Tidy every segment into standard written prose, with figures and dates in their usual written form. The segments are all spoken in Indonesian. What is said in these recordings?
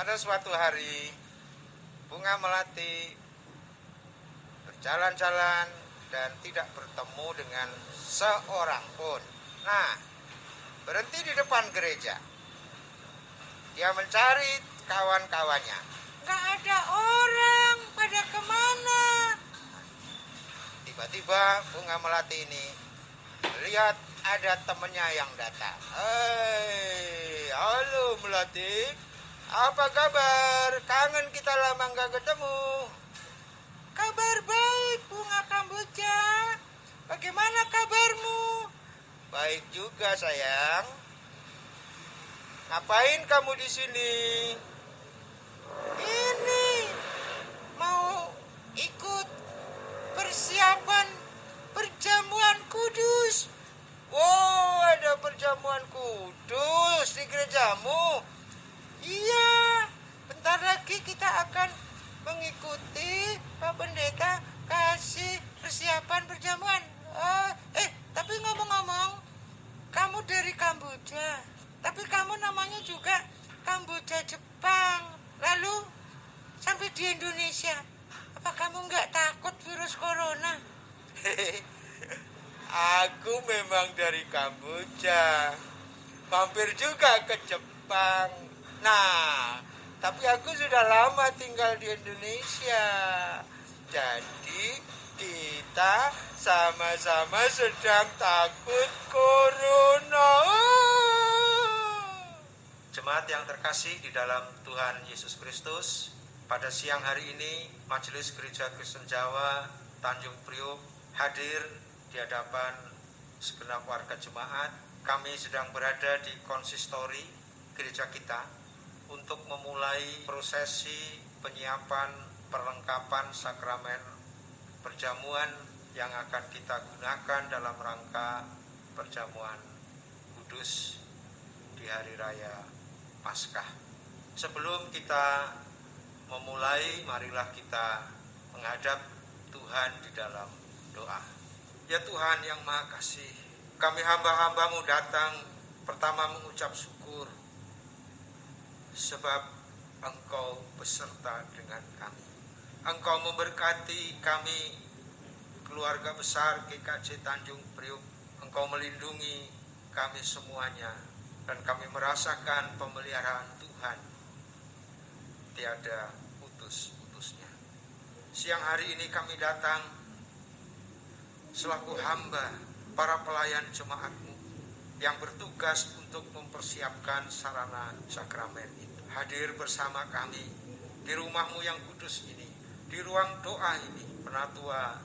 Pada suatu hari, bunga melati berjalan-jalan dan tidak bertemu dengan seorang pun. Nah, berhenti di depan gereja. Dia mencari kawan-kawannya. Nggak ada orang, pada kemana? Tiba-tiba bunga melati ini melihat ada temannya yang datang. Hei, halo Melati, apa kabar? Kangen kita lama nggak ketemu. Kabar baik, bunga kamboja. Bagaimana kabarmu? Baik juga sayang. Ngapain kamu di sini? Ini mau ikut persiapan perjamuan kudus. Wow, ada perjamuan kudus di gerejamu? Iya, bentar lagi kita akan mengikuti Pak Pendeta kasih persiapan perjamuan. Tapi ngomong-ngomong, kamu dari Kamboja, tapi kamu namanya juga Kamboja Jepang. Lalu sampai di Indonesia, apa kamu nggak takut virus corona? Aku memang dari Kamboja, mampir juga ke Jepang. Nah, tapi aku sudah lama tinggal di Indonesia. Jadi kita sama-sama sedang takut corona. Jemaat yang terkasih di dalam Tuhan Yesus Kristus, pada siang hari ini Majelis Gereja Kristen Jawa Tanjung Priok hadir di hadapan segenap warga jemaat. Kami sedang berada di konsistori gereja kita untuk memulai prosesi penyiapan perlengkapan sakramen perjamuan yang akan kita gunakan dalam rangka perjamuan kudus di hari raya Paskah. Sebelum kita memulai, marilah kita menghadap Tuhan di dalam doa. Ya Tuhan yang Maha Kasih, kami hamba-hambamu datang pertama mengucap syukur sebab Engkau beserta dengan kami. Engkau memberkati kami, keluarga besar GKJ Tanjung Priok. Engkau melindungi kami semuanya, dan kami merasakan pemeliharaan Tuhan tiada putus-putusnya. Siang hari ini kami datang selaku hamba para pelayan jemaat-Mu yang bertugas untuk mempersiapkan sarana sakramen itu. Hadir bersama kami di rumah-Mu yang kudus ini, di ruang doa ini, Penatua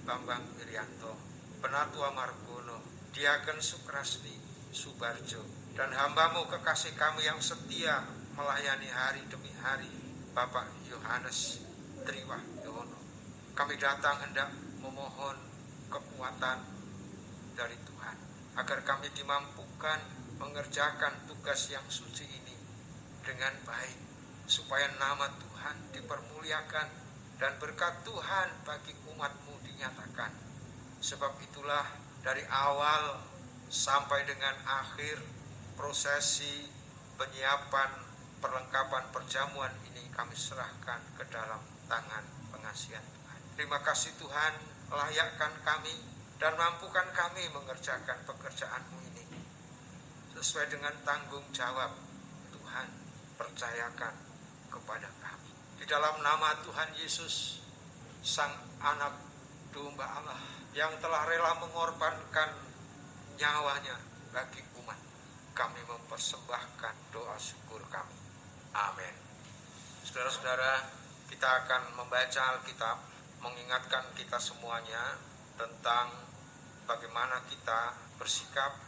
Bambang Irianto, Penatua Margono, Diaken Sukrasni Subarjo, dan hamba-Mu kekasih kami yang setia melayani hari demi hari, Bapak Yohanes Triwahyono. Kami datang hendak memohon kekuatan dari Tuhan, agar kami dimampukan mengerjakan tugas yang suci ini dengan baik, supaya nama Tuhan dipermuliakan dan berkat Tuhan bagi umat-Mu dinyatakan. Sebab itulah dari awal sampai dengan akhir prosesi penyiapan perlengkapan perjamuan ini kami serahkan ke dalam tangan pengasihan Tuhan. Terima kasih Tuhan, layakkan kami dan mampukan kami mengerjakan pekerjaan-Mu ini sesuai dengan tanggung jawab. Tuhan, percayakan kepada kami. Di dalam nama Tuhan Yesus, Sang Anak Domba Allah yang telah rela mengorbankan nyawanya bagi umat, kami mempersembahkan doa syukur kami. Amin. Saudara-saudara, kita akan membaca Alkitab, mengingatkan kita semuanya tentang bagaimana kita bersikap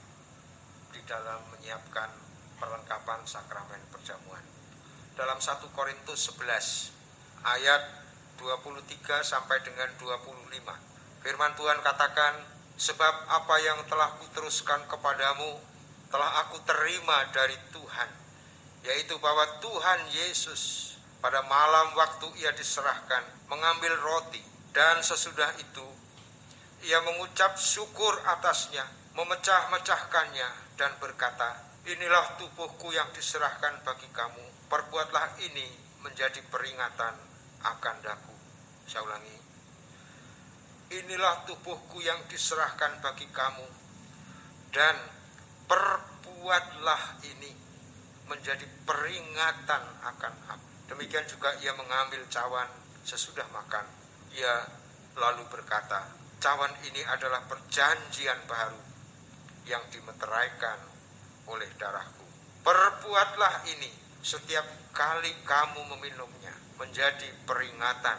di dalam menyiapkan perlengkapan sakramen perjamuan. Dalam 1 Korintus 11 ayat 23 sampai dengan 25, firman Tuhan katakan, sebab apa yang telah kuteruskan kepadamu telah aku terima dari Tuhan, yaitu bahwa Tuhan Yesus pada malam waktu Ia diserahkan mengambil roti, dan sesudah itu Ia mengucap syukur atasnya, memecah-mecahkannya dan berkata, Inilah tubuhku yang diserahkan bagi kamu. Perbuatlah ini menjadi peringatan akan daku. Saya ulangi. Inilah tubuhku yang diserahkan bagi kamu. Dan perbuatlah ini menjadi peringatan akan aku. Demikian juga ia mengambil cawan sesudah makan. Ia lalu berkata, cawan ini adalah perjanjian baru yang dimeteraikan oleh darahku. Perbuatlah ini setiap kali kamu meminumnya menjadi peringatan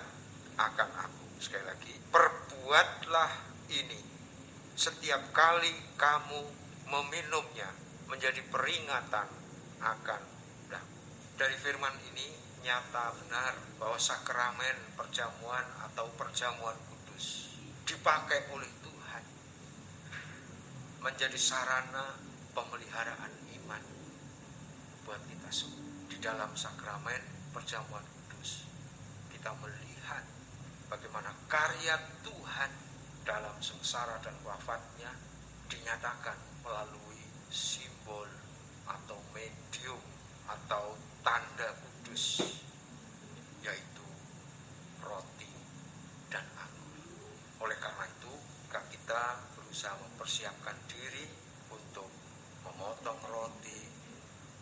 akan aku. Sekali lagi, perbuatlah ini setiap kali kamu meminumnya menjadi peringatan akan aku. Dari firman ini nyata benar bahwa sakramen perjamuan atau perjamuan kudus dipakai oleh Tuhan menjadi sarana pemeliharaan iman buat kita semua. Di dalam sakramen perjamuan kudus kita melihat bagaimana karya Tuhan dalam sengsara dan wafatnya dinyatakan melalui simbol atau medium atau tanda kudus, yaitu roti dan anggur. Oleh karena itu kita berusaha mempersiapkan diri untuk memotong roti,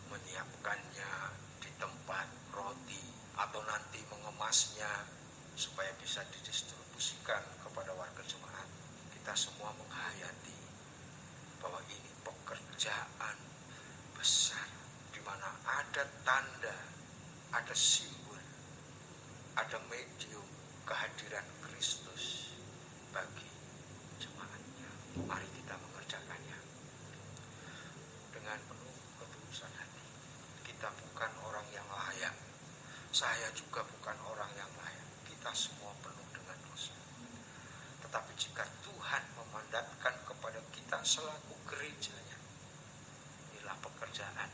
menyiapkannya di tempat roti, atau nanti mengemasnya supaya bisa didistribusikan kepada warga jemaat. Kita semua menghayati bahwa ini pekerjaan besar di mana ada tanda, ada simbol, ada medium kehadiran Kristus bagi jemaatnya. Mari kita mengerjakannya dengan penuh ketulusan hati. Kita bukan orang yang layak, saya juga bukan orang yang layak. Kita semua penuh dengan dosa. Tetapi jika Tuhan memandatkan kepada kita selaku gerejanya, inilah pekerjaan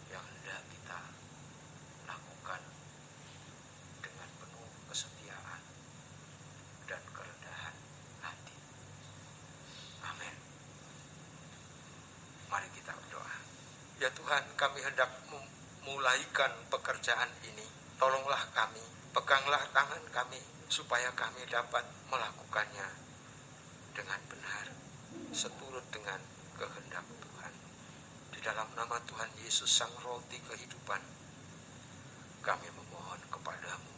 yang hendak kita lakukan dengan penuh kesetiaan dan kerendahan hati. Amin. Mari kita berdoa. Ya Tuhan, kami hendak memulaikan pekerjaan ini. Tolonglah kami, peganglah tangan kami, supaya kami dapat melakukannya dengan benar, seturut dengan kehendak Tuhan. Di dalam nama Tuhan Yesus Sang Roti Kehidupan, kami memohon kepadamu.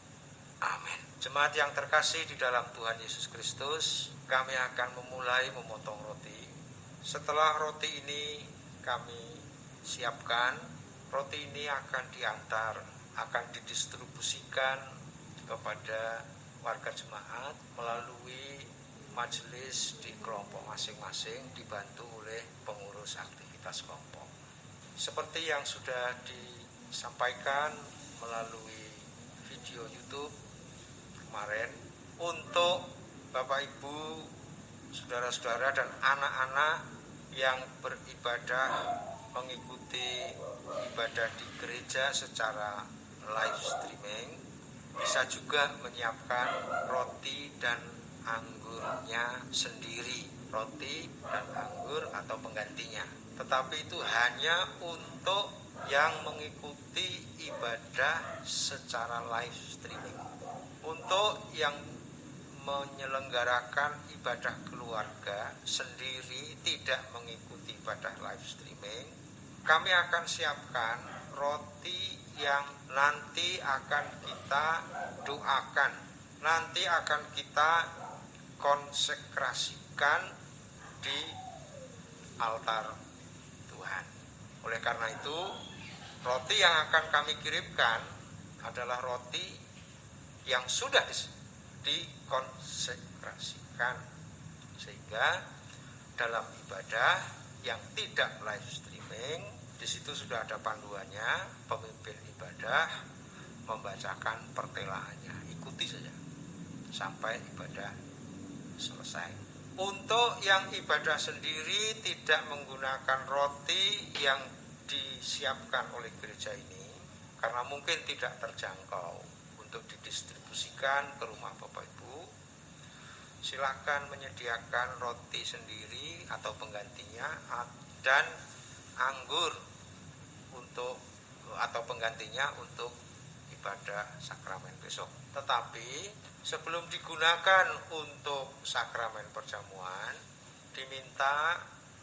Amin. Jemaat yang terkasih di dalam Tuhan Yesus Kristus, kami akan memulai memotong roti. Setelah roti ini kami siapkan, roti ini akan diantar, akan didistribusikan kepada warga jemaat melalui majelis di kelompok masing-masing, dibantu oleh pengurus aktivitas kelompok. Seperti yang sudah disampaikan melalui video YouTube kemarin, untuk Bapak Ibu, saudara-saudara dan anak-anak yang beribadah mengikuti ibadah di gereja secara live streaming, bisa juga menyiapkan roti dan anggurnya sendiri, roti dan anggur atau penggantinya. Tetapi itu hanya untuk yang mengikuti ibadah secara live streaming. Untuk yang menyelenggarakan ibadah keluarga sendiri, tidak mengikuti ibadah live streaming, kami akan siapkan roti yang nanti akan kita doakan, nanti akan kita konsekrasikan di altar Tuhan. Oleh karena itu, roti yang akan kami kirimkan adalah roti yang sudah dikonsekrasikan, sehingga dalam ibadah yang tidak live streaming, di situ sudah ada panduannya, pemimpin ibadah membacakan pertelaannya, ikuti saja sampai ibadah selesai. Untuk yang ibadah sendiri tidak menggunakan roti yang disiapkan oleh gereja ini, karena mungkin tidak terjangkau untuk didistribusikan ke rumah Bapak Ibu, silakan menyediakan roti sendiri atau penggantinya, dan anggur untuk atau penggantinya untuk ibadah sakramen besok. Tetapi sebelum digunakan untuk sakramen perjamuan, diminta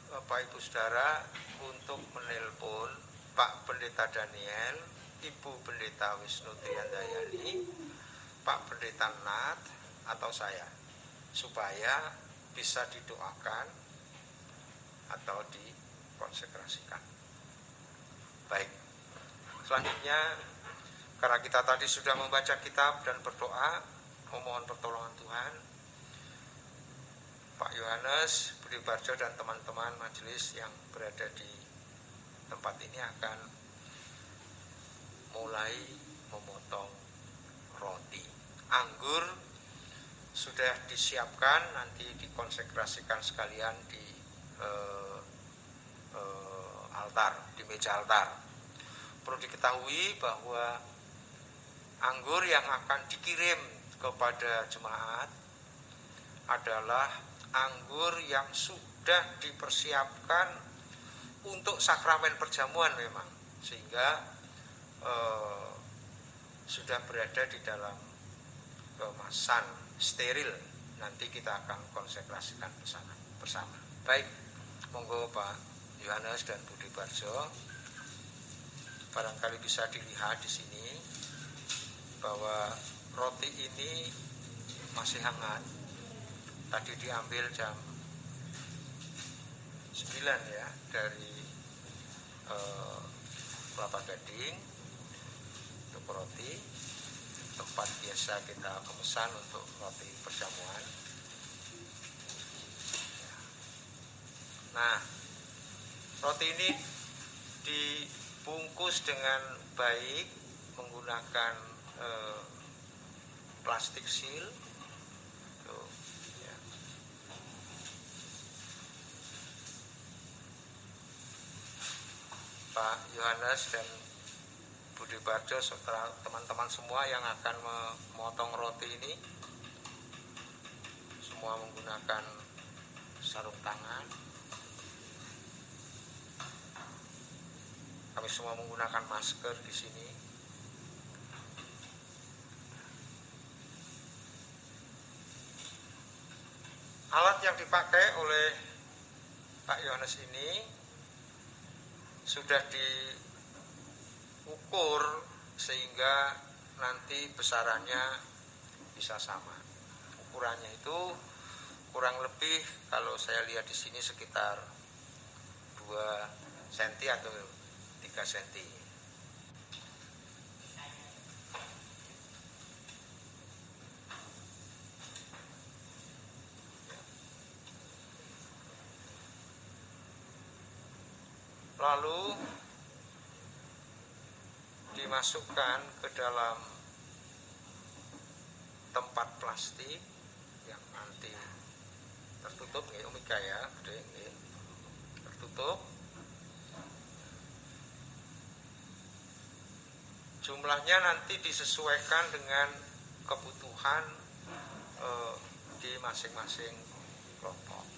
Bapak Ibu Saudara untuk menelpon Pak Pendeta Daniel, Ibu Pendeta Wisnu Triandayani, Pak Pendeta Nat atau saya, supaya bisa didoakan atau dikonsekrasikan. Baik, selanjutnya karena kita tadi sudah membaca kitab dan berdoa memohon pertolongan Tuhan, Pak Yohanes, Budi Barjo dan teman-teman majelis yang berada di tempat ini akan mulai memotong roti. Anggur sudah disiapkan, nanti dikonsekrasikan sekalian di altar, di meja altar. Perlu diketahui bahwa anggur yang akan dikirim kepada jemaat adalah anggur yang sudah dipersiapkan untuk sakramen perjamuan memang, sehingga sudah berada di dalam kemasan steril. Nanti kita akan konsekrasikan bersama. Baik, monggo Pak Yohanes dan Budi Barjo. Barangkali bisa dilihat di sini bahwa roti ini masih hangat. Tadi diambil jam 9 ya dari Kelapa Gading untuk roti. Tempat biasa kita pemesan untuk roti perjamuan. Nah, roti ini dibungkus dengan baik menggunakan plastik seal. Tuh, ya. Pak Yohanes dan Budi Barjo serta teman-teman semua yang akan memotong roti ini semua menggunakan sarung tangan. Kami semua menggunakan masker di sini. Alat yang dipakai oleh Pak Yohanes ini sudah diukur sehingga nanti besarannya bisa sama. Ukurannya itu kurang lebih kalau saya lihat di sini sekitar 2 cm atau 3 cm. Lalu dimasukkan ke dalam tempat plastik yang nanti tertutup, Omika ya, tertutup. Jumlahnya nanti disesuaikan dengan kebutuhan di masing-masing kelompok.